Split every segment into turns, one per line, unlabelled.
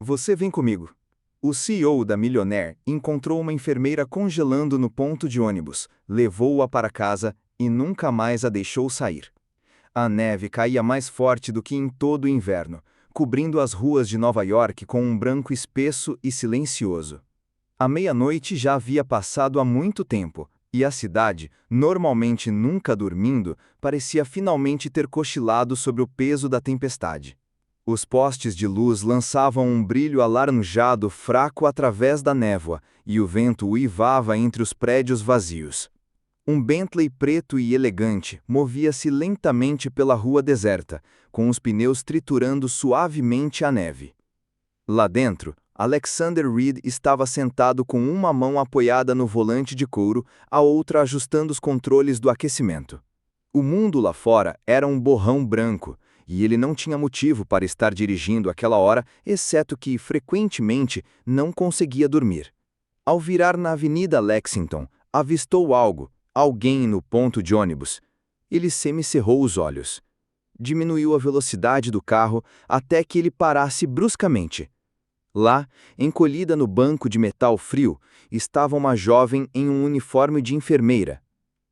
Você vem comigo. O CEO da Millionaire encontrou uma enfermeira congelando no ponto de ônibus, levou-a para casa e nunca mais a deixou sair. A neve caía mais forte do que em todo o inverno, cobrindo as ruas de Nova York com um branco espesso e silencioso. A meia-noite já havia passado há muito tempo, e a cidade, normalmente nunca dormindo, parecia finalmente ter cochilado sob o peso da tempestade. Os postes de luz lançavam um brilho alaranjado fraco através da névoa, e o vento uivava entre os prédios vazios. Um Bentley preto e elegante movia-se lentamente pela rua deserta, com os pneus triturando suavemente a neve. Lá dentro, Alexander Reed estava sentado com uma mão apoiada no volante de couro, a outra ajustando os controles do aquecimento. O mundo lá fora era um borrão branco, e ele não tinha motivo para estar dirigindo àquela hora, exceto que, frequentemente, não conseguia dormir. Ao virar na Avenida Lexington, avistou alguém no ponto de ônibus. Ele semicerrou os olhos. Diminuiu a velocidade do carro até que ele parasse bruscamente. Lá, encolhida no banco de metal frio, estava uma jovem em um uniforme de enfermeira.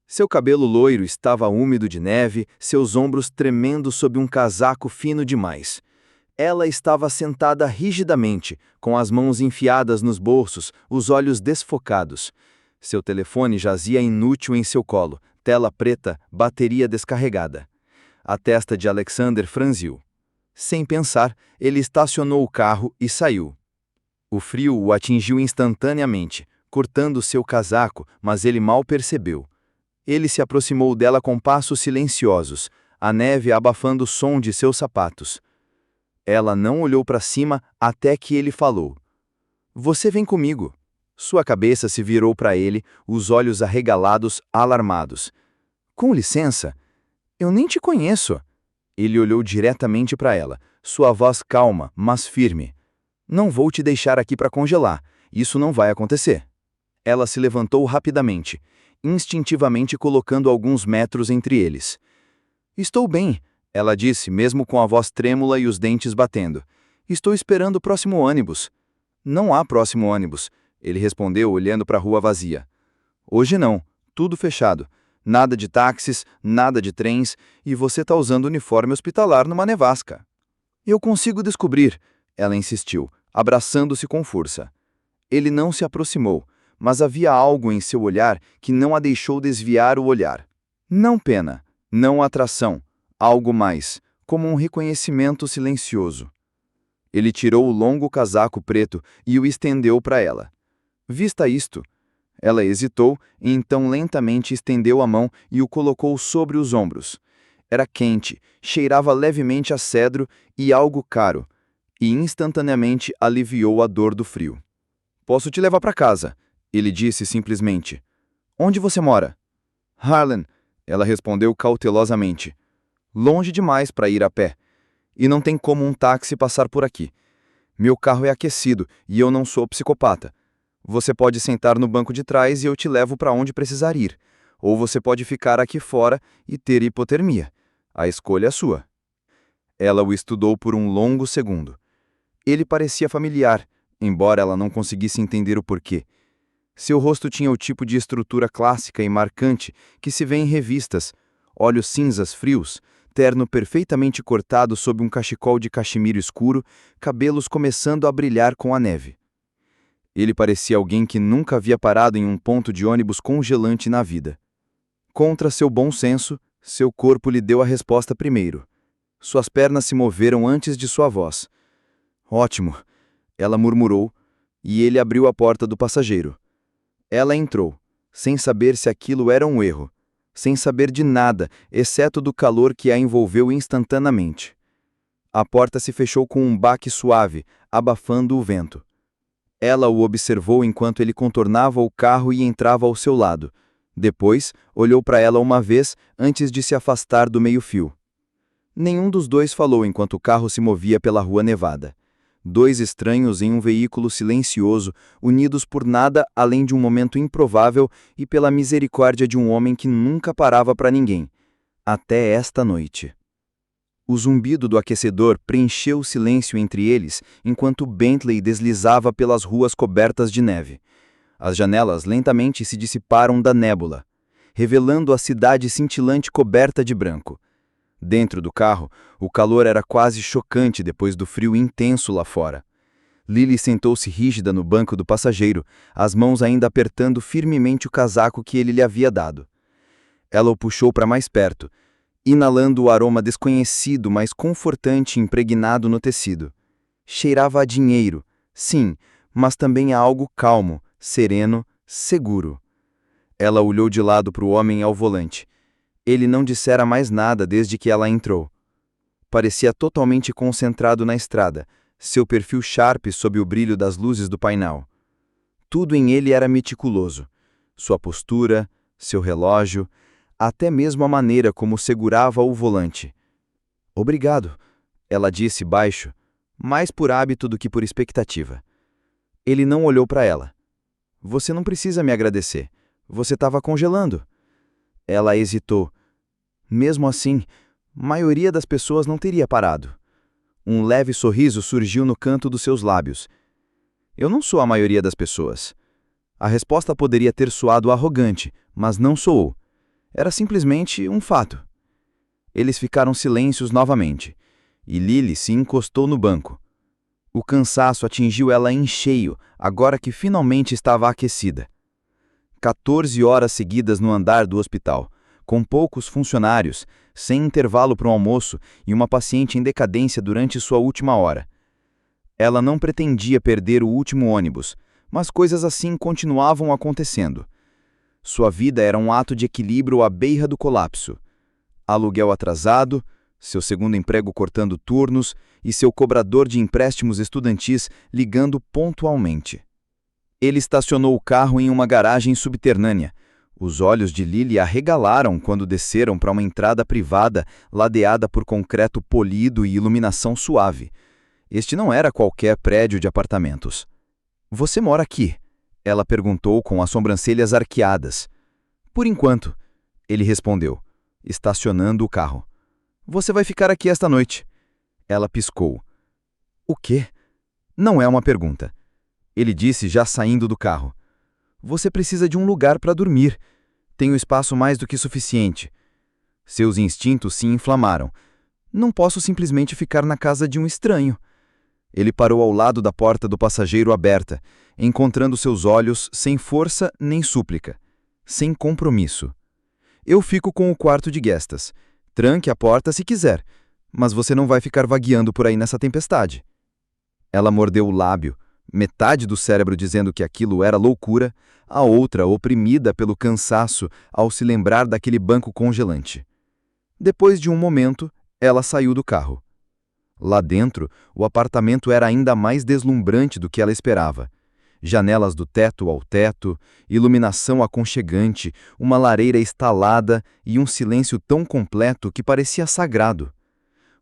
Seu cabelo loiro estava úmido de neve, seus ombros tremendo sob um casaco fino demais. Ela estava sentada rigidamente, com as mãos enfiadas nos bolsos, os olhos desfocados. Seu telefone jazia inútil em seu colo, tela preta, bateria descarregada. A testa de Alexander franziu. Sem pensar, ele estacionou o carro e saiu. O frio o atingiu instantaneamente, cortando seu casaco, mas ele mal percebeu. Ele se aproximou dela com passos silenciosos, a neve abafando o som de seus sapatos. Ela não olhou para cima até que ele falou. Você vem comigo. Sua cabeça se virou para ele, os olhos arregalados, alarmados. Com licença, eu nem te conheço. Ele olhou diretamente para ela, sua voz calma, mas firme. Não vou te deixar aqui para congelar, isso não vai acontecer. Ela se levantou rapidamente, instintivamente colocando alguns metros entre eles. Estou bem, ela disse, mesmo com a voz trêmula e os dentes batendo. Estou esperando o próximo ônibus. Não há próximo ônibus, ele respondeu olhando para a rua vazia. Hoje não, tudo fechado. Nada de táxis, nada de trens, e você está usando uniforme hospitalar numa nevasca. Eu consigo descobrir, ela insistiu, abraçando-se com força. Ele não se aproximou, mas havia algo em seu olhar que não a deixou desviar o olhar. Não pena, não atração, algo mais, como um reconhecimento silencioso. Ele tirou o longo casaco preto e o estendeu para ela. Vista isto. Ela hesitou e então lentamente estendeu a mão e o colocou sobre os ombros. Era quente, cheirava levemente a cedro e algo caro, e instantaneamente aliviou a dor do frio. Posso te levar para casa, ele disse simplesmente. Onde você mora? Harlem, ela respondeu cautelosamente. Longe demais para ir a pé. E não tem como um táxi passar por aqui. Meu carro é aquecido e eu não sou psicopata. Você pode sentar no banco de trás e eu te levo para onde precisar ir. Ou você pode ficar aqui fora e ter hipotermia. A escolha é sua. Ela o estudou por um longo segundo. Ele parecia familiar, embora ela não conseguisse entender o porquê. Seu rosto tinha o tipo de estrutura clássica e marcante que se vê em revistas, olhos cinzas frios, terno perfeitamente cortado sob um cachecol de cachemiro escuro, cabelos começando a brilhar com a neve. Ele parecia alguém que nunca havia parado em um ponto de ônibus congelante na vida. Contra seu bom senso, seu corpo lhe deu a resposta primeiro. Suas pernas se moveram antes de sua voz. Ótimo, ela murmurou, e ele abriu a porta do passageiro. Ela entrou, sem saber se aquilo era um erro, sem saber de nada, exceto do calor que a envolveu instantaneamente. A porta se fechou com um baque suave, abafando o vento. Ela o observou enquanto ele contornava o carro e entrava ao seu lado. Depois, olhou para ela uma vez antes de se afastar do meio-fio. Nenhum dos dois falou enquanto o carro se movia pela rua nevada. Dois estranhos em um veículo silencioso, unidos por nada além de um momento improvável e pela misericórdia de um homem que nunca parava para ninguém. Até esta noite. O zumbido do aquecedor preencheu o silêncio entre eles enquanto Bentley deslizava pelas ruas cobertas de neve. As janelas lentamente se dissiparam da nébula, revelando a cidade cintilante coberta de branco. Dentro do carro, o calor era quase chocante depois do frio intenso lá fora. Lily sentou-se rígida no banco do passageiro, as mãos ainda apertando firmemente o casaco que ele lhe havia dado. Ela o puxou para mais perto, inalando o aroma desconhecido, mas confortante impregnado no tecido. Cheirava a dinheiro, sim, mas também a algo calmo, sereno, seguro. Ela olhou de lado para o homem ao volante. Ele não dissera mais nada desde que ela entrou. Parecia totalmente concentrado na estrada, seu perfil sharp sob o brilho das luzes do painel. Tudo em ele era meticuloso. Sua postura, seu relógio, até mesmo a maneira como segurava o volante. "Obrigado", ela disse baixo, mais por hábito do que por expectativa. Ele não olhou para ela. "Você não precisa me agradecer. Você estava congelando." Ela hesitou. Mesmo assim, a maioria das pessoas não teria parado. Um leve sorriso surgiu no canto dos seus lábios. "Eu não sou a maioria das pessoas." A resposta poderia ter soado arrogante, mas não soou. Era simplesmente um fato. Eles ficaram silêncios novamente, e Lily se encostou no banco. O cansaço atingiu ela em cheio, agora que finalmente estava aquecida. 14 horas seguidas no andar do hospital, com poucos funcionários, sem intervalo para um almoço e uma paciente em decadência durante sua última hora. Ela não pretendia perder o último ônibus, mas coisas assim continuavam acontecendo. Sua vida era um ato de equilíbrio à beira do colapso. Aluguel atrasado, seu segundo emprego cortando turnos e seu cobrador de empréstimos estudantis ligando pontualmente. Ele estacionou o carro em uma garagem subterrânea. Os olhos de Lily arregalaram quando desceram para uma entrada privada ladeada por concreto polido e iluminação suave. Este não era qualquer prédio de apartamentos. "Você mora aqui?" ela perguntou com as sobrancelhas arqueadas. "Por enquanto", ele respondeu, estacionando o carro. "Você vai ficar aqui esta noite." Ela piscou. "O quê?" "Não é uma pergunta." Ele disse já saindo do carro. "Você precisa de um lugar para dormir. Tenho espaço mais do que suficiente." Seus instintos se inflamaram. "Não posso simplesmente ficar na casa de um estranho." Ele parou ao lado da porta do passageiro aberta, encontrando seus olhos sem força nem súplica, sem compromisso. "Eu fico com o quarto de guestas. Tranque a porta se quiser, mas você não vai ficar vagueando por aí nessa tempestade." Ela mordeu o lábio, metade do cérebro dizendo que aquilo era loucura, a outra oprimida pelo cansaço ao se lembrar daquele banco congelante. Depois de um momento, ela saiu do carro. Lá dentro, o apartamento era ainda mais deslumbrante do que ela esperava. Janelas do teto ao teto, iluminação aconchegante, uma lareira instalada e um silêncio tão completo que parecia sagrado.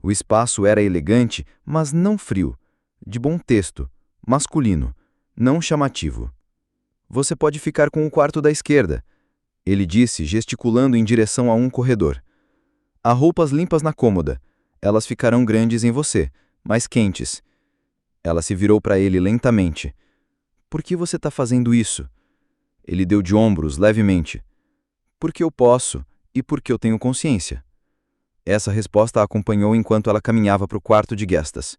O espaço era elegante, mas não frio, de bom testo, masculino, não chamativo. "Você pode ficar com o quarto da esquerda", ele disse, gesticulando em direção a um corredor. "Há roupas limpas na cômoda. Elas ficarão grandes em você, mas quentes." Ela se virou para ele lentamente. "Por que você está fazendo isso?" Ele deu de ombros levemente. "Porque eu posso e porque eu tenho consciência." Essa resposta a acompanhou enquanto ela caminhava para o quarto de guestas.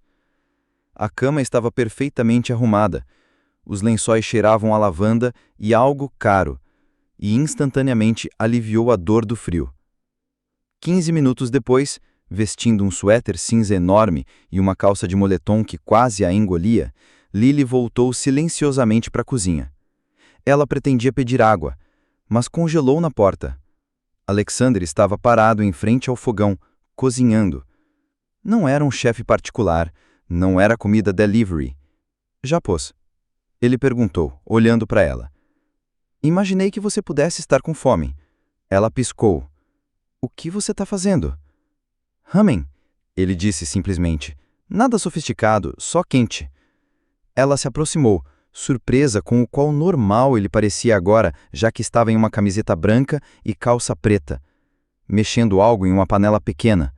A cama estava perfeitamente arrumada. Os lençóis cheiravam a lavanda e algo caro, e instantaneamente aliviou a dor do frio. 15 minutos depois, vestindo um suéter cinza enorme e uma calça de moletom que quase a engolia, Lily voltou silenciosamente para a cozinha. Ela pretendia pedir água, mas congelou na porta. Alexander estava parado em frente ao fogão, cozinhando. Não era um chefe particular, não era comida delivery. "Já pôs?" Ele perguntou, olhando para ela. "Imaginei que você pudesse estar com fome." Ela piscou. "O que você está fazendo?" "Ramen", ele disse simplesmente. "Nada sofisticado, só quente." Ela se aproximou, surpresa com o quão normal ele parecia agora, já que estava em uma camiseta branca e calça preta, mexendo algo em uma panela pequena.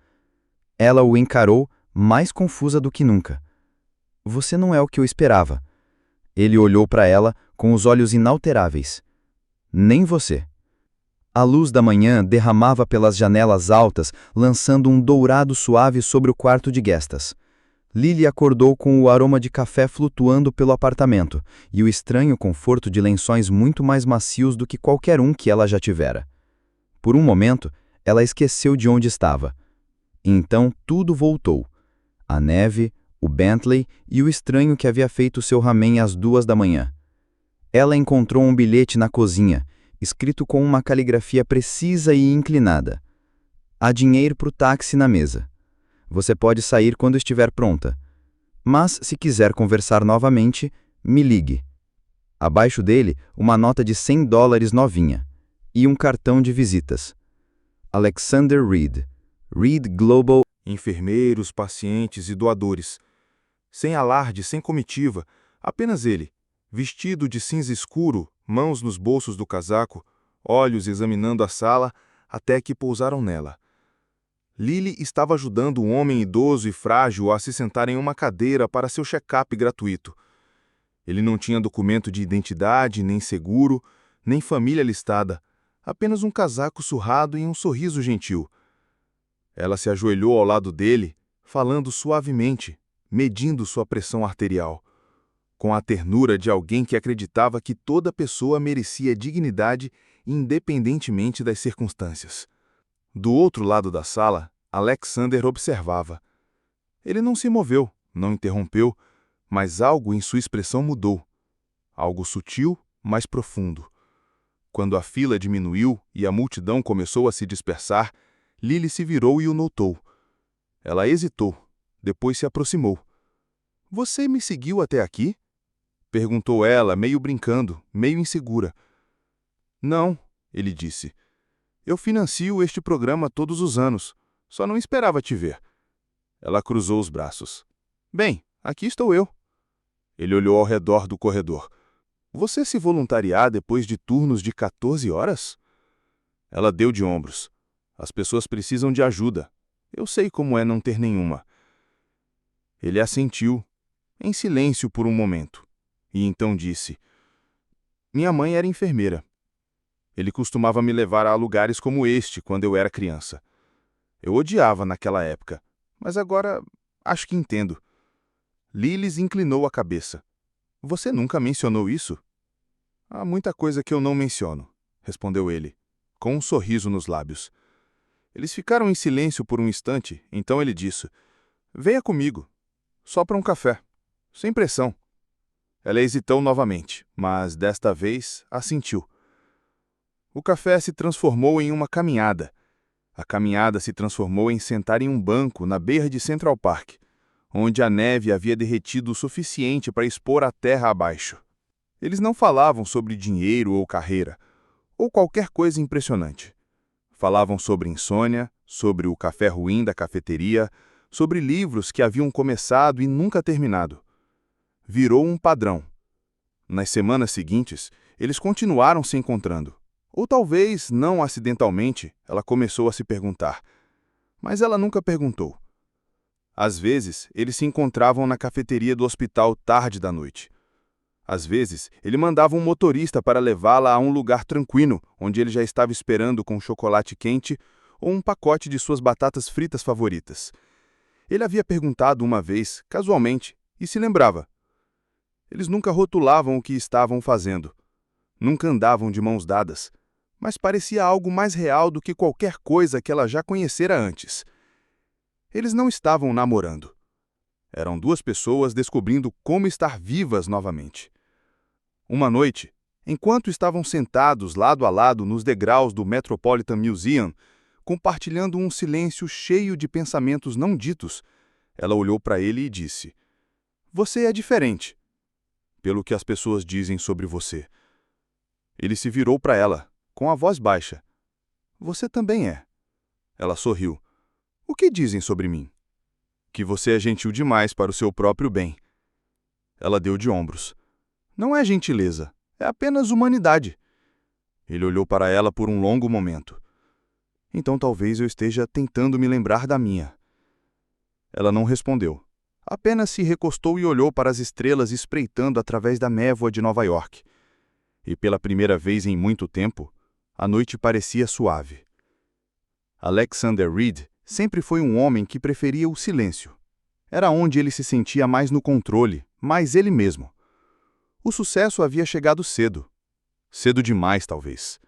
Ela o encarou, mais confusa do que nunca. Você não é o que eu esperava. Ele olhou para ela com os olhos inalteráveis. Nem você. A luz da manhã derramava pelas janelas altas, lançando um dourado suave sobre o quarto de guestas. Lily acordou com o aroma de café flutuando pelo apartamento e o estranho conforto de lençóis muito mais macios do que qualquer um que ela já tivera. Por um momento, ela esqueceu de onde estava. Então tudo voltou. A neve, o Bentley e o estranho que havia feito seu ramen às 2 da manhã. Ela encontrou um bilhete na cozinha, escrito com uma caligrafia precisa e inclinada. Há dinheiro para o táxi na mesa. Você pode sair quando estiver pronta. Mas, se quiser conversar novamente, me ligue. Abaixo dele, uma nota de $100 novinha. E um cartão de visitas. Alexander Reed. Reed Global.
Enfermeiros, pacientes e doadores. Sem alarde, sem comitiva, apenas ele, vestido de cinza escuro, mãos nos bolsos do casaco, olhos examinando a sala até que pousaram nela. Lily estava ajudando um homem idoso e frágil a se sentar em uma cadeira para seu check-up gratuito. Ele não tinha documento de identidade, nem seguro, nem família listada, apenas um casaco surrado e um sorriso gentil. Ela se ajoelhou ao lado dele, falando suavemente, medindo sua pressão arterial, com a ternura de alguém que acreditava que toda pessoa merecia dignidade independentemente das circunstâncias. Do outro lado da sala, Alexander observava. Ele não se moveu, não interrompeu, mas algo em sua expressão mudou. Algo sutil, mas profundo. Quando a fila diminuiu e a multidão começou a se dispersar, Lily se virou e o notou. Ela hesitou, depois se aproximou. — Você me seguiu até aqui? Perguntou ela, meio brincando, meio insegura. — Não, ele disse. Eu financio este programa todos os anos. Só não esperava te ver. Ela cruzou os braços. Bem, aqui estou eu. Ele olhou ao redor do corredor. Você se voluntariar depois de turnos de 14 horas? Ela deu de ombros. As pessoas precisam de ajuda. Eu sei como é não ter nenhuma. Ele assentiu, em silêncio por um momento, e então disse: Minha mãe era enfermeira. Ele costumava me levar a lugares como este quando eu era criança. Eu odiava naquela época, mas agora acho que entendo. Lily inclinou a cabeça. Você nunca mencionou isso? Há muita coisa que eu não menciono, respondeu ele, com um sorriso nos lábios. Eles ficaram em silêncio por um instante, então ele disse: Venha comigo, só para um café, sem pressão. Ela hesitou novamente, mas desta vez assentiu. O café se transformou em uma caminhada. A caminhada se transformou em sentar em um banco na beira de Central Park, onde a neve havia derretido o suficiente para expor a terra abaixo. Eles não falavam sobre dinheiro ou carreira, ou qualquer coisa impressionante. Falavam sobre insônia, sobre o café ruim da cafeteria, sobre livros que haviam começado e nunca terminado. Virou um padrão. Nas semanas seguintes, eles continuaram se encontrando. Ou talvez, não acidentalmente, ela começou a se perguntar. Mas ela nunca perguntou. Às vezes, eles se encontravam na cafeteria do hospital tarde da noite. Às vezes, ele mandava um motorista para levá-la a um lugar tranquilo, onde ele já estava esperando com chocolate quente ou um pacote de suas batatas fritas favoritas. Ele havia perguntado uma vez, casualmente, e se lembrava. Eles nunca rotulavam o que estavam fazendo. Nunca andavam de mãos dadas. Mas parecia algo mais real do que qualquer coisa que ela já conhecera antes. Eles não estavam namorando. Eram duas pessoas descobrindo como estar vivas novamente. Uma noite, enquanto estavam sentados lado a lado nos degraus do Metropolitan Museum, compartilhando um silêncio cheio de pensamentos não ditos, ela olhou para ele e disse: Você é diferente, pelo que as pessoas dizem sobre você. Ele se virou para ela, com a voz baixa. Você também é. Ela sorriu. O que dizem sobre mim? Que você é gentil demais para o seu próprio bem. Ela deu de ombros. Não é gentileza, é apenas humanidade. Ele olhou para ela por um longo momento. Então talvez eu esteja tentando me lembrar da minha. Ela não respondeu. Apenas se recostou e olhou para as estrelas espreitando através da névoa de Nova York. E pela primeira vez em muito tempo, a noite parecia suave. Alexander Reed sempre foi um homem que preferia o silêncio. Era onde ele se sentia mais no controle, mais ele mesmo. O sucesso havia chegado cedo. Cedo demais, talvez.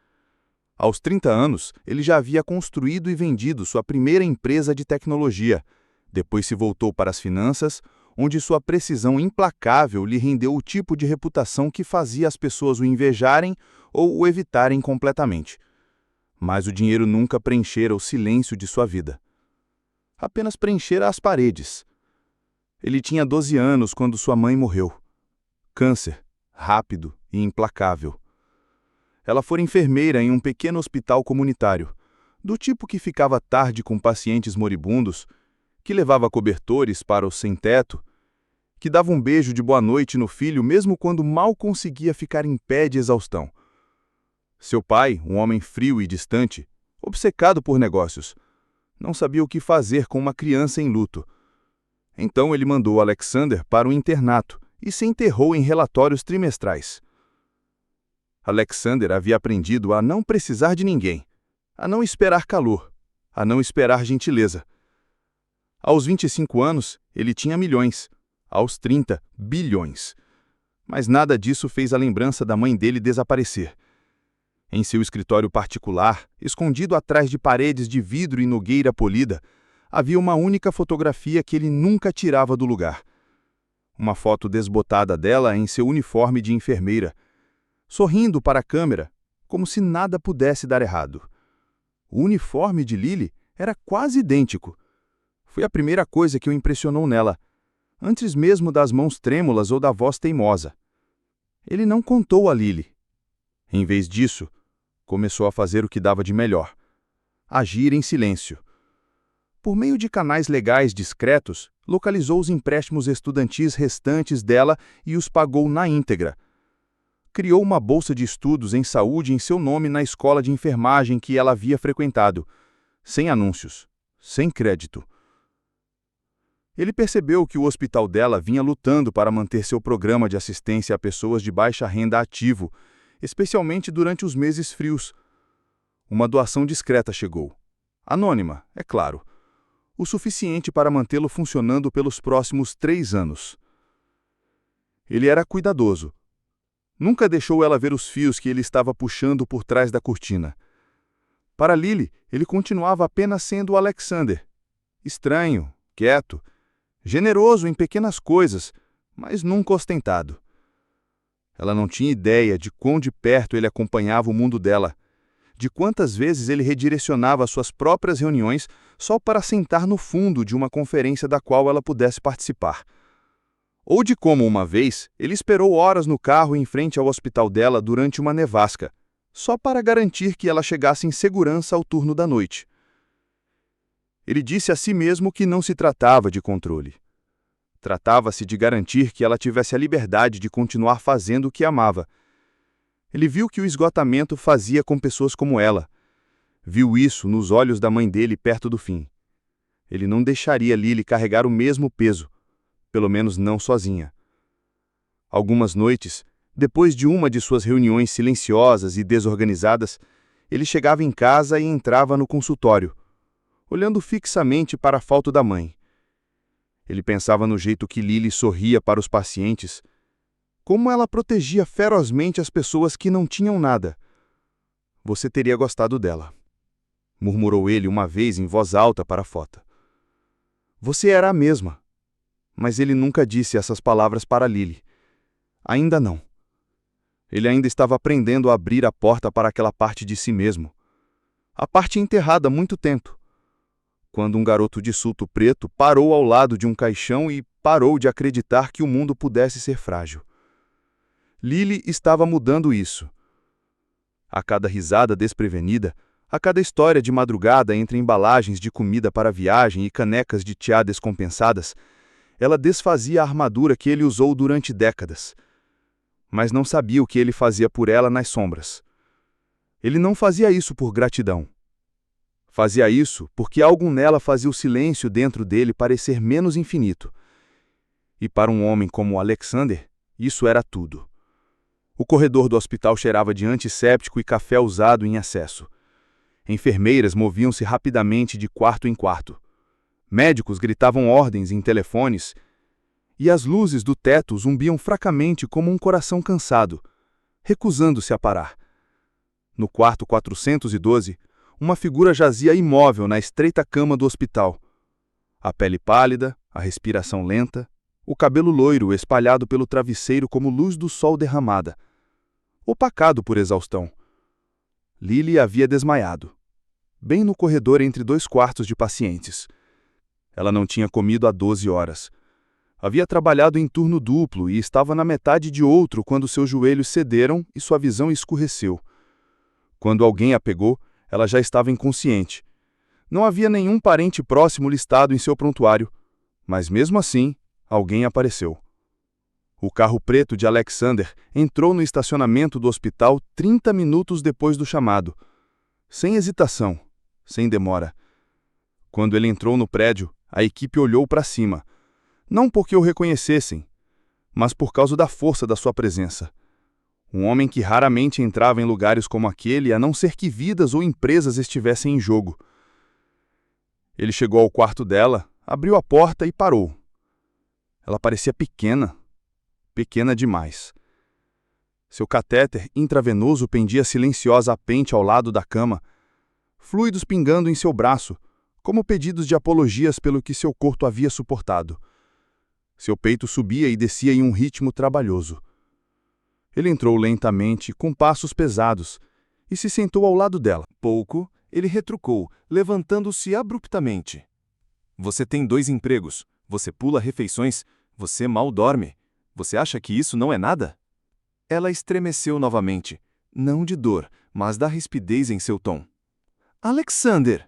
Aos 30 anos, ele já havia construído e vendido sua primeira empresa de tecnologia. Depois se voltou para as finanças, onde sua precisão implacável lhe rendeu o tipo de reputação que fazia as pessoas o invejarem ou o evitarem completamente. Mas o dinheiro nunca preenchera o silêncio de sua vida. Apenas preenchera as paredes. Ele tinha 12 anos quando sua mãe morreu. Câncer, rápido e implacável. Ela fora enfermeira em um pequeno hospital comunitário, do tipo que ficava tarde com pacientes moribundos, que levava cobertores para os sem-teto, que dava um beijo de boa noite no filho mesmo quando mal conseguia ficar em pé de exaustão. Seu pai, um homem frio e distante, obcecado por negócios, não sabia o que fazer com uma criança em luto. Então ele mandou Alexander para um internato e se enterrou em relatórios trimestrais. Alexander havia aprendido a não precisar de ninguém, a não esperar calor, a não esperar gentileza. Aos 25 anos, ele tinha milhões. Aos 30, bilhões. Mas nada disso fez a lembrança da mãe dele desaparecer. Em seu escritório particular, escondido atrás de paredes de vidro e nogueira polida, havia uma única fotografia que ele nunca tirava do lugar. Uma foto desbotada dela em seu uniforme de enfermeira, sorrindo para a câmera, como se nada pudesse dar errado. O uniforme de Lily era quase idêntico. Foi a primeira coisa que o impressionou nela, antes mesmo das mãos trêmulas ou da voz teimosa. Ele não contou a Lily. Em vez disso, começou a fazer o que dava de melhor: agir em silêncio. Por meio de canais legais discretos, localizou os empréstimos estudantis restantes dela e os pagou na íntegra. Criou uma bolsa de estudos em saúde em seu nome na escola de enfermagem que ela havia frequentado, sem anúncios, sem crédito. Ele percebeu que o hospital dela vinha lutando para manter seu programa de assistência a pessoas de baixa renda ativo, especialmente durante os meses frios. Uma doação discreta chegou. Anônima, é claro. O suficiente para mantê-lo funcionando pelos próximos 3 anos. Ele era cuidadoso. Nunca deixou ela ver os fios que ele estava puxando por trás da cortina. Para Lily, ele continuava apenas sendo o Alexander. Estranho, quieto, generoso em pequenas coisas, mas nunca ostentado. Ela não tinha ideia de quão de perto ele acompanhava o mundo dela, de quantas vezes ele redirecionava suas próprias reuniões só para sentar no fundo de uma conferência da qual ela pudesse participar. Ou de como, uma vez, ele esperou horas no carro em frente ao hospital dela durante uma nevasca, só para garantir que ela chegasse em segurança ao turno da noite. Ele disse a si mesmo que não se tratava de controle. Tratava-se de garantir que ela tivesse a liberdade de continuar fazendo o que amava. Ele viu que o esgotamento fazia com pessoas como ela. Viu isso nos olhos da mãe dele perto do fim. Ele não deixaria Lily carregar o mesmo peso, pelo menos não sozinha. Algumas noites, depois de uma de suas reuniões silenciosas e desorganizadas, ele chegava em casa e entrava no consultório, olhando fixamente para a foto da mãe. Ele pensava no jeito que Lily sorria para os pacientes, como ela protegia ferozmente as pessoas que não tinham nada. Você teria gostado dela, murmurou ele uma vez em voz alta para a foto. Você era a mesma. Mas ele nunca disse essas palavras para Lily. Ainda não. Ele ainda estava aprendendo a abrir a porta para aquela parte de si mesmo. A parte enterrada há muito tempo. Quando um garoto de surto preto parou ao lado de um caixão e parou de acreditar que o mundo pudesse ser frágil. Lily estava mudando isso. A cada risada desprevenida, a cada história de madrugada entre embalagens de comida para viagem e canecas de chá descompensadas, ela desfazia a armadura que ele usou durante décadas. Mas não sabia o que ele fazia por ela nas sombras. Ele não fazia isso por gratidão. Fazia isso porque algo nela fazia o silêncio dentro dele parecer menos infinito. E para um homem como Alexander, isso era tudo. O corredor do hospital cheirava de antisséptico e café usado em excesso. Enfermeiras moviam-se rapidamente de quarto em quarto. Médicos gritavam ordens em telefones, e as luzes do teto zumbiam fracamente como um coração cansado, recusando-se a parar. No quarto 412, uma figura jazia imóvel na estreita cama do hospital. A pele pálida, a respiração lenta, o cabelo loiro espalhado pelo travesseiro como luz do sol derramada, opacado por exaustão. Lily havia desmaiado, bem no corredor entre 2 quartos de pacientes. Ela não tinha comido há 12 horas. Havia trabalhado em turno duplo e estava na metade de outro quando seus joelhos cederam e sua visão escureceu. Quando alguém a pegou, ela já estava inconsciente. Não havia nenhum parente próximo listado em seu prontuário, mas mesmo assim, alguém apareceu. O carro preto de Alexander entrou no estacionamento do hospital 30 minutos depois do chamado. Sem hesitação, sem demora. Quando ele entrou no prédio, a equipe olhou para cima. Não porque o reconhecessem, mas por causa da força da sua presença. Um homem que raramente entrava em lugares como aquele, a não ser que vidas ou empresas estivessem em jogo. Ele chegou ao quarto dela, abriu a porta e parou. Ela parecia pequena. Pequena demais. Seu catéter intravenoso pendia silenciosa à pente ao lado da cama, fluidos pingando em seu braço, como pedidos de apologias pelo que seu corpo havia suportado. Seu peito subia e descia em um ritmo trabalhoso. Ele entrou lentamente, com passos pesados, e se sentou ao lado dela.
Pouco, ele retrucou, levantando-se abruptamente. Você tem 2 empregos, você pula refeições, você mal dorme. Você acha que isso não é nada? Ela estremeceu novamente, não de dor, mas da rispidez em seu tom. Alexander!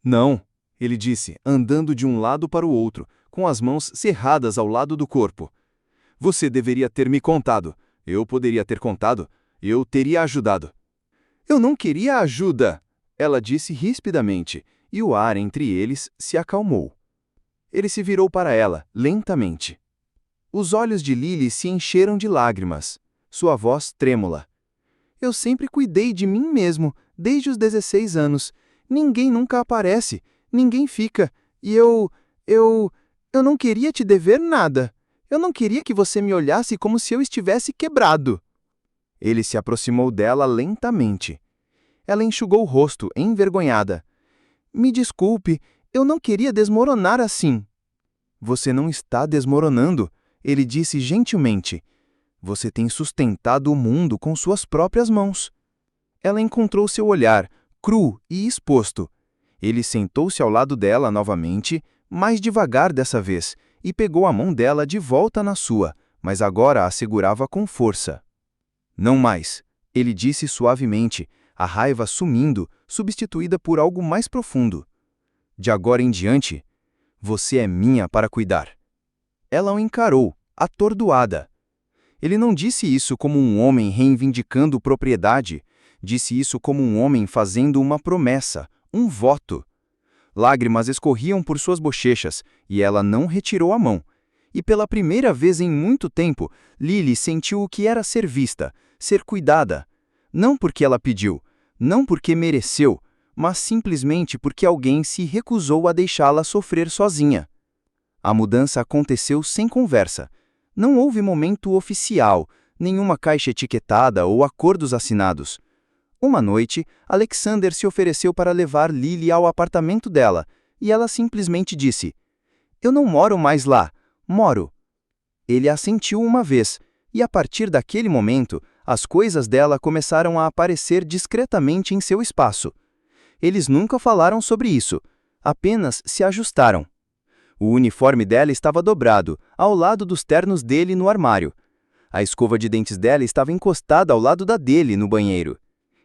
Não, ele disse, andando de um lado para o outro, com as mãos cerradas ao lado do corpo. Você deveria ter me contado. Eu poderia ter contado. Eu teria ajudado. Eu não queria ajuda, ela disse rispidamente, e o ar entre eles se acalmou. Ele se virou para ela, lentamente. Os olhos de Lily se encheram de lágrimas, sua voz trêmula. Eu sempre cuidei de mim mesmo, desde os 16 anos. Ninguém nunca aparece, ninguém fica, e eu não queria te dever nada. Eu não queria que você me olhasse como se eu estivesse quebrado. Ele se aproximou dela lentamente. Ela enxugou o rosto, envergonhada. Me desculpe, eu não queria desmoronar assim. Você não está desmoronando, ele disse gentilmente. Você tem sustentado o mundo com suas próprias mãos. Ela encontrou seu olhar, cru e exposto. Ele sentou-se ao lado dela novamente, mais devagar dessa vez, e pegou a mão dela de volta na sua, mas agora a segurava com força. Não mais, ele disse suavemente, a raiva sumindo, substituída por algo mais profundo. De agora em diante, você é minha para cuidar. Ela o encarou, atordoada. Ele não disse isso como um homem reivindicando propriedade, disse isso como um homem fazendo uma promessa, um voto. Lágrimas escorriam por suas bochechas, e ela não retirou a mão. E pela primeira vez em muito tempo, Lily sentiu o que era ser vista, ser cuidada. Não porque ela pediu, não porque mereceu, mas simplesmente porque alguém se recusou a deixá-la sofrer sozinha. A mudança aconteceu sem conversa. Não houve momento oficial, nenhuma caixa etiquetada ou acordos assinados. Uma noite, Alexander se ofereceu para levar Lily ao apartamento dela, e ela simplesmente disse: Eu não moro mais lá, moro. Ele assentiu uma vez, e a partir daquele momento, as coisas dela começaram a aparecer discretamente em seu espaço. Eles nunca falaram sobre isso, apenas se ajustaram. O uniforme dela estava dobrado, ao lado dos ternos dele no armário. A escova de dentes dela estava encostada ao lado da dele no banheiro.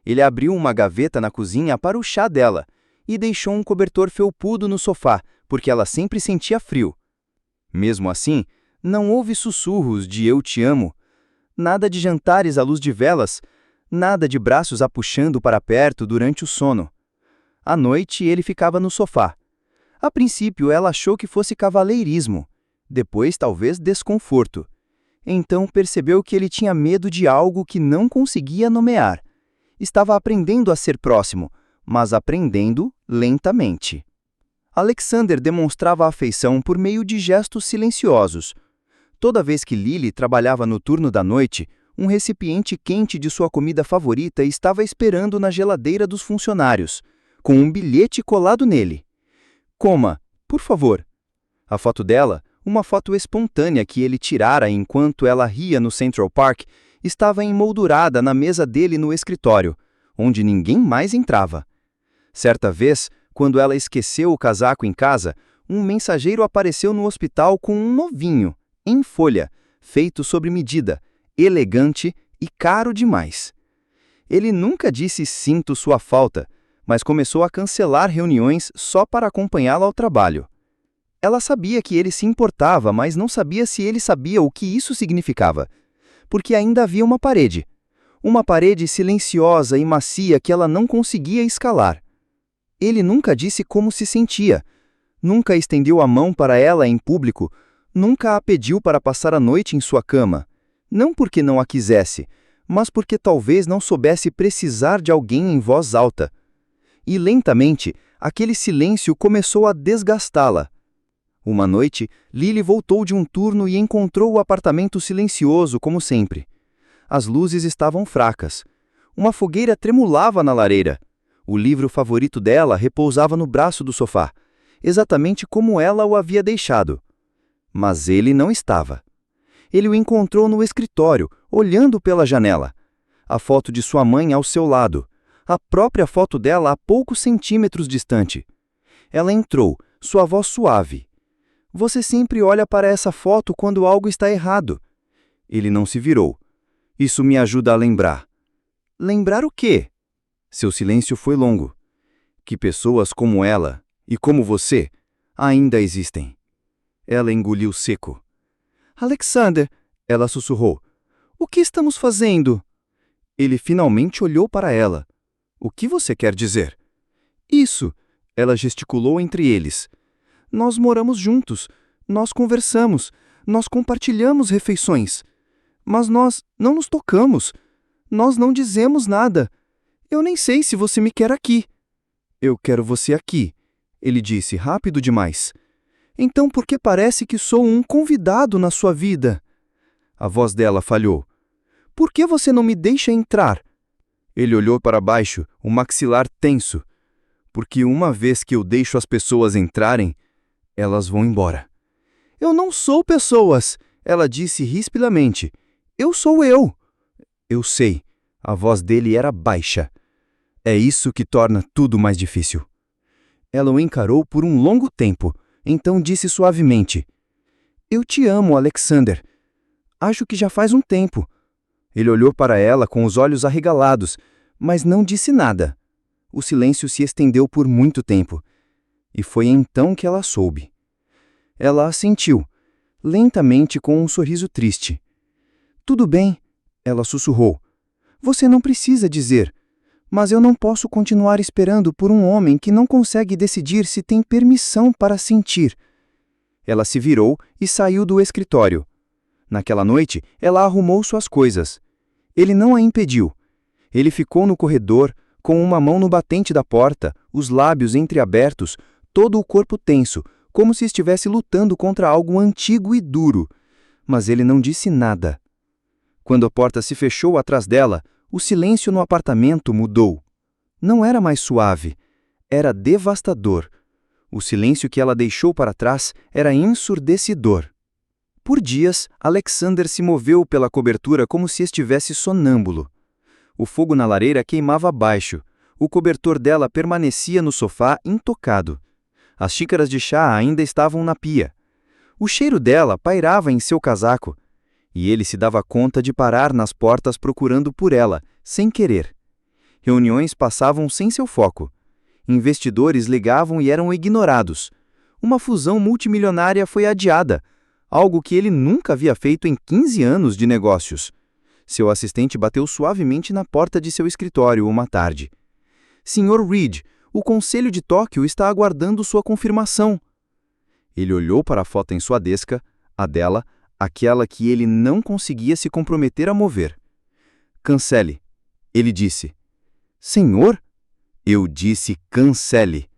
Ele abriu uma gaveta na cozinha para o chá dela e deixou um cobertor felpudo no sofá, porque ela sempre sentia frio. Mesmo assim, não houve sussurros de eu te amo, nada de jantares à luz de velas, nada de braços a puxando para perto durante o sono. À noite, ele ficava no sofá. A princípio, ela achou que fosse cavalheirismo. Depois, talvez, desconforto. Então, percebeu que ele tinha medo de algo que não conseguia nomear. Estava aprendendo a ser próximo, mas aprendendo lentamente. Alexander demonstrava afeição por meio de gestos silenciosos. Toda vez que Lily trabalhava no turno da noite, um recipiente quente de sua comida favorita estava esperando na geladeira dos funcionários, com um bilhete colado nele. Coma, por favor. A foto dela, uma foto espontânea que ele tirara enquanto ela ria no Central Park, estava emoldurada na mesa dele no escritório, onde ninguém mais entrava. Certa vez, quando ela esqueceu o casaco em casa, um mensageiro apareceu no hospital com um novinho, em folha, feito sob medida, elegante e caro demais. Ele nunca disse sinto sua falta, mas começou a cancelar reuniões só para acompanhá-la ao trabalho. Ela sabia que ele se importava, mas não sabia se ele sabia o que isso significava, porque ainda havia uma parede silenciosa e macia que ela não conseguia escalar. Ele nunca disse como se sentia, nunca estendeu a mão para ela em público, nunca a pediu para passar a noite em sua cama, não porque não a quisesse, mas porque talvez não soubesse precisar de alguém em voz alta. E lentamente, aquele silêncio começou a desgastá-la. Uma noite, Lily voltou de um turno e encontrou o apartamento silencioso como sempre. As luzes estavam fracas. Uma fogueira tremulava na lareira. O livro favorito dela repousava no braço do sofá, exatamente como ela o havia deixado. Mas ele não estava. Ele o encontrou no escritório, olhando pela janela. A foto de sua mãe ao seu lado. A própria foto dela a poucos centímetros distante. Ela entrou, sua voz suave. Você sempre olha para essa foto quando algo está errado. Ele não se virou. Isso me ajuda a lembrar. Lembrar o quê? Seu silêncio foi longo. Que pessoas como ela, e como você, ainda existem. Ela engoliu seco. Alexander, ela sussurrou. O que estamos fazendo? Ele finalmente olhou para ela. O que você quer dizer? Isso, ela gesticulou entre eles. Nós moramos juntos, nós conversamos, nós compartilhamos refeições. Mas nós não nos tocamos, nós não dizemos nada. Eu nem sei se você me quer aqui. Eu quero você aqui, ele disse rápido demais. Então por que parece que sou um convidado na sua vida? A voz dela falhou. Por que você não me deixa entrar? Ele olhou para baixo, o maxilar tenso. Porque uma vez que eu deixo as pessoas entrarem, elas vão embora. Eu não sou pessoas, ela disse rispidamente. Eu sou eu. Eu sei. A voz dele era baixa. É isso que torna tudo mais difícil. Ela o encarou por um longo tempo, então disse suavemente. Eu te amo, Alexander. Acho que já faz um tempo. Ele olhou para ela com os olhos arregalados, mas não disse nada. O silêncio se estendeu por muito tempo. E foi então que ela soube. Ela assentiu, lentamente com um sorriso triste. Tudo bem, ela sussurrou. Você não precisa dizer. Mas eu não posso continuar esperando por um homem que não consegue decidir se tem permissão para sentir. Ela se virou e saiu do escritório. Naquela noite, ela arrumou suas coisas. Ele não a impediu. Ele ficou no corredor, com uma mão no batente da porta, os lábios entreabertos, todo o corpo tenso, como se estivesse lutando contra algo antigo e duro. Mas ele não disse nada. Quando a porta se fechou atrás dela, o silêncio no apartamento mudou. Não era mais suave, era devastador. O silêncio que ela deixou para trás era ensurdecedor. Por dias, Alexander se moveu pela cobertura como se estivesse sonâmbulo. O fogo na lareira queimava abaixo. O cobertor dela permanecia no sofá intocado. As xícaras de chá ainda estavam na pia. O cheiro dela pairava em seu casaco. E ele se dava conta de parar nas portas procurando por ela, sem querer. Reuniões passavam sem seu foco. Investidores ligavam e eram ignorados. Uma fusão multimilionária foi adiada, algo que ele nunca havia feito em 15 anos de negócios. Seu assistente bateu suavemente na porta de seu escritório uma tarde. Sr. Reed, O Conselho de Tóquio está aguardando sua confirmação. Ele olhou para a foto em sua desca, a dela, aquela que ele não conseguia se comprometer a mover. Cancele. Ele disse. Senhor? Eu disse cancele.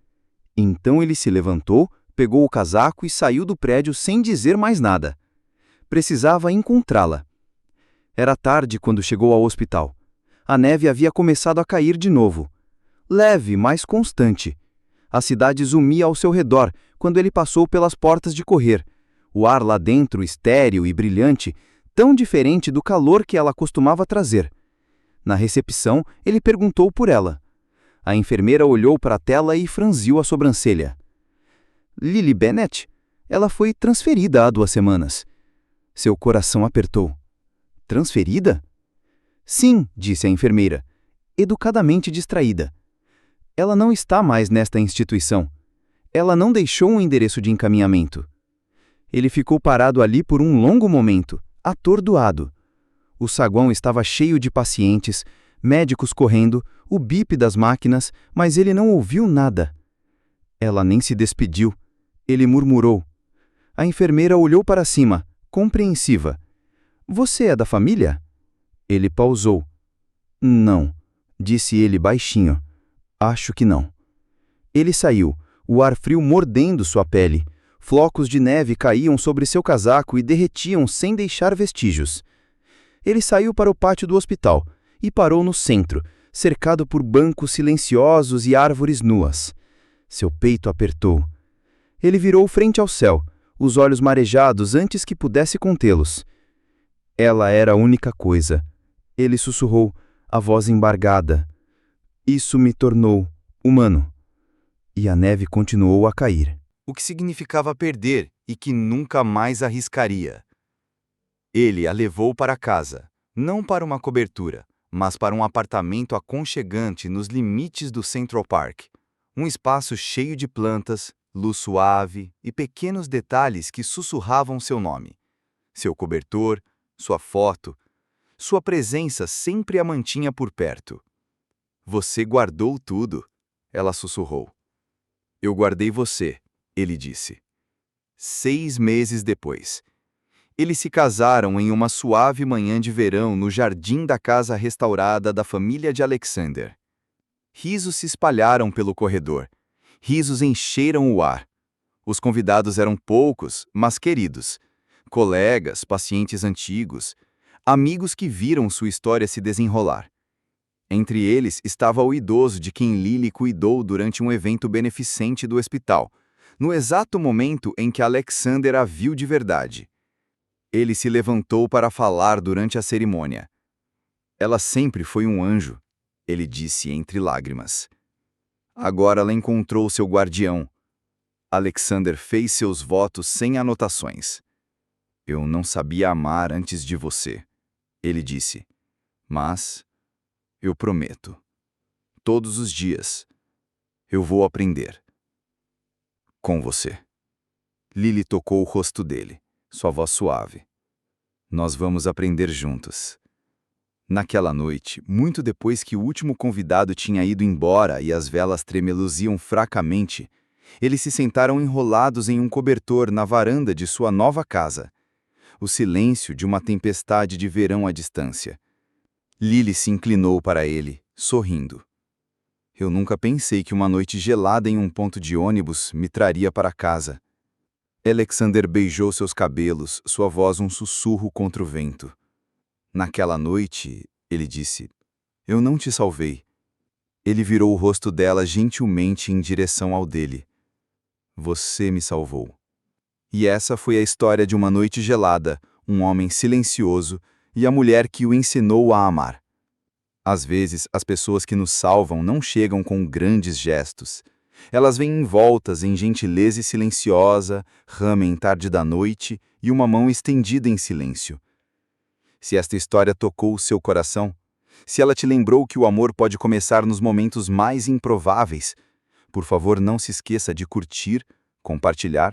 Então ele se levantou, pegou o casaco e saiu do prédio sem dizer mais nada. Precisava encontrá-la. Era tarde quando chegou ao hospital. A neve havia começado a cair de novo. Leve, mas constante. A cidade zumia ao seu redor quando ele passou pelas portas de correr. O ar lá dentro, estéril e brilhante, tão diferente do calor que ela costumava trazer. Na recepção, ele perguntou por ela. A enfermeira olhou para a tela e franziu a sobrancelha. Lily Bennett? Ela foi transferida há 2 semanas. Seu coração apertou. Transferida? Sim, disse a enfermeira, educadamente distraída. Ela não está mais nesta instituição. Ela não deixou um endereço de encaminhamento. Ele ficou parado ali por um longo momento, atordoado. O saguão estava cheio de pacientes, médicos correndo, o bip das máquinas, mas ele não ouviu nada. Ela nem se despediu. Ele murmurou. A enfermeira olhou para cima, compreensiva. Você é da família? Ele pausou. Não, disse ele baixinho. Acho que não. Ele saiu, o ar frio mordendo sua pele. Flocos de neve caíam sobre seu casaco e derretiam sem deixar vestígios. Ele saiu para o pátio do hospital e parou no centro, cercado por bancos silenciosos e árvores nuas. Seu peito apertou. Ele virou frente ao céu, os olhos marejados antes que pudesse contê-los. Ela era a única coisa. Ele sussurrou, a voz embargada. Isso me tornou humano. E a neve continuou a cair.
O que significava perder e que nunca mais arriscaria. Ele a levou para casa, não para uma cobertura, mas para um apartamento aconchegante nos limites do Central Park. Um espaço cheio de plantas, luz suave e pequenos detalhes que sussurravam seu nome. Seu cobertor, sua foto, sua presença sempre a mantinha por perto. Você guardou tudo, ela sussurrou. Eu guardei você, ele disse. 6 meses depois. Eles se casaram em uma suave manhã de verão no jardim da casa restaurada da família de Alexander. Risos se espalharam pelo corredor. Risos encheram o ar. Os convidados eram poucos, mas queridos. Colegas, pacientes antigos, amigos que viram sua história se desenrolar. Entre eles estava o idoso de quem Lily cuidou durante um evento beneficente do hospital, no exato momento em que Alexander a viu de verdade. Ele se levantou para falar durante a cerimônia. Ela sempre foi um anjo, ele disse entre lágrimas. Agora ela encontrou seu guardião. Alexander fez seus votos sem anotações. Eu não sabia amar antes de você, ele disse. Mas eu prometo. Todos os dias, eu vou aprender. Com você. Lily tocou o rosto dele, sua voz suave. Nós vamos aprender juntos. Naquela noite, muito depois que o último convidado tinha ido embora e as velas tremeluziam fracamente, eles se sentaram enrolados em um cobertor na varanda de sua nova casa. O silêncio de uma tempestade de verão à distância. Lily se inclinou para ele, sorrindo. Eu nunca pensei que uma noite gelada em um ponto de ônibus me traria para casa. Alexander beijou seus cabelos, sua voz um sussurro contra o vento. Naquela noite, ele disse, eu não te salvei. Ele virou o rosto dela gentilmente em direção ao dele. Você me salvou. E essa foi a história de uma noite gelada, um homem silencioso e a mulher que o ensinou a amar. Às vezes, as pessoas que nos salvam não chegam com grandes gestos. Elas vêm envoltas em gentileza silenciosa, ramen tarde da noite e uma mão estendida em silêncio. Se esta história tocou o seu coração, se ela te lembrou que o amor pode começar nos momentos mais improváveis, por favor não se esqueça de curtir, compartilhar